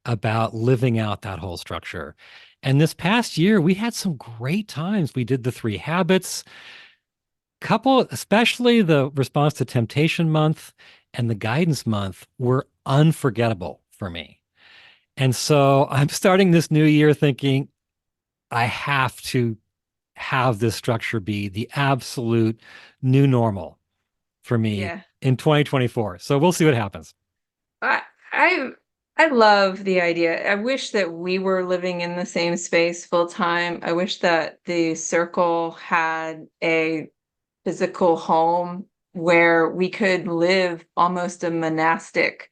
about living out that whole structure. And this past year, we had some great times. We did the three habits, especially the response to temptation month and the guidance month were unforgettable for me. And so I'm starting this new year thinking I have to have this structure be the absolute new normal for me Yeah. in 2024. So we'll see what happens. I I I love the idea. I wish that we were living in the same space full time. I wish that the circle had a physical home where we could live almost a monastic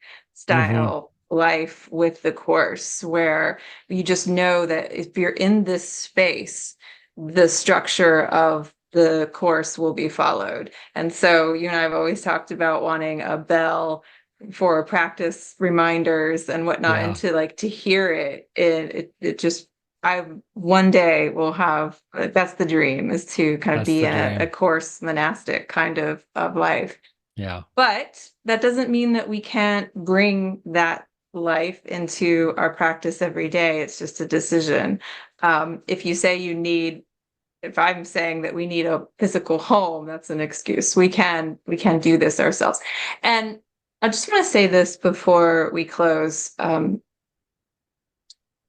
Hmm. style life with the course, where you just know that if you're in this space, the structure of the course will be followed. And so you and I have always talked about wanting a bell for practice reminders and whatnot, and Yeah, to hear it just I one day will have, that's the dream, is to kind of that's be the in a dream. course monastic kind of life. Yeah. But that doesn't mean that we can't bring that life into our practice every day. It's just a decision. If you say you need, if I'm saying that we need a physical home, that's an excuse. We can do this ourselves. And I just want to say this before we close.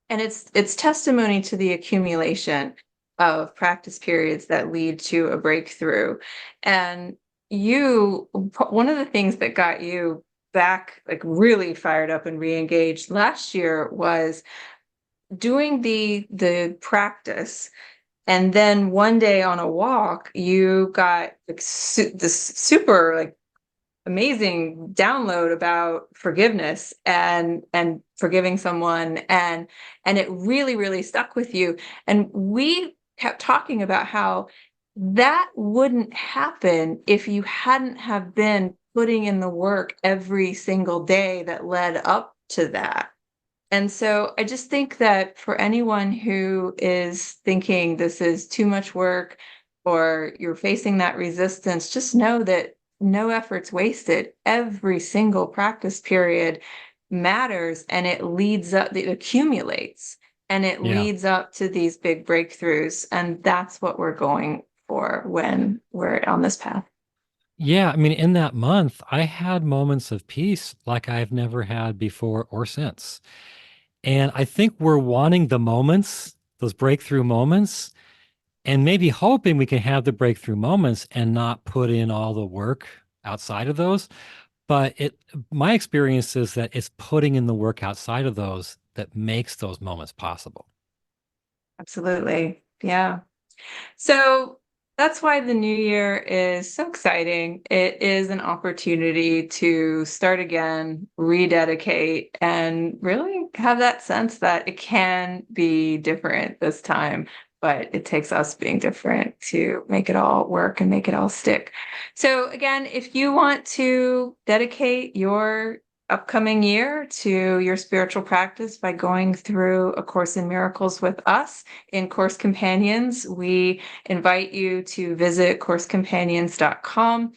And it's testimony to the accumulation of practice periods that lead to a breakthrough. And one of the things that got you back, like really fired up and re-engaged last year, was doing the practice. And then one day on a walk, you got like, this super like amazing download about forgiveness and forgiving someone, and it really stuck with you. And we kept talking about how that wouldn't happen if you hadn't have been putting in the work every single day that led up to that. And so I just think that for anyone who is thinking this is too much work, or you're facing that resistance, just know that no effort's wasted. Every single practice period matters, and it leads up, it accumulates, and it Yeah. leads up to these big breakthroughs. And that's what we're going for when we're on this path. Yeah. I mean, in that month, I had moments of peace like I've never had before or since. And I think we're wanting the moments, those breakthrough moments, and maybe hoping we can have the breakthrough moments and not put in all the work outside of those. But my experience is that it's putting in the work outside of those that makes those moments possible. Absolutely. Yeah. So that's why the new year is so exciting. It is an opportunity to start again, rededicate, and really have that sense that it can be different this time. but it takes us being different to make it all work and make it all stick. So again, if you want to dedicate your upcoming year to your spiritual practice by going through A Course in Miracles with us in Course Companions, we invite you to visit coursecompanions.com.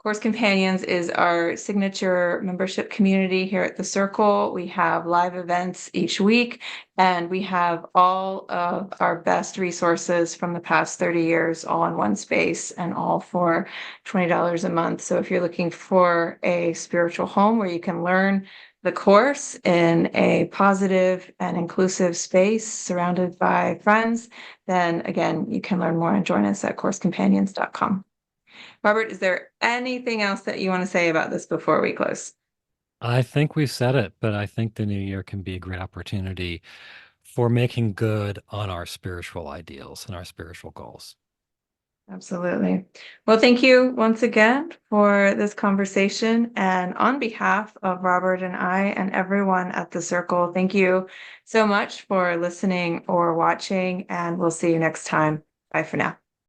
Course Companions is our signature membership community here at the Circle. We have live events each week, and we have all of our best resources from the past 30 years all in one space and all for $20 a month. So if you're looking for a spiritual home where you can learn the course in a positive and inclusive space surrounded by friends, then again, you can learn more and join us at coursecompanions.com. Robert, is there anything else that you want to say about this before we close? I think we said it, but I think the new year can be a great opportunity for making good on our spiritual ideals and our spiritual goals. Absolutely. Well, thank you once again for this conversation. And on behalf of Robert and I and everyone at the Circle, thank you so much for listening or watching, and we'll see you next time. Bye for now.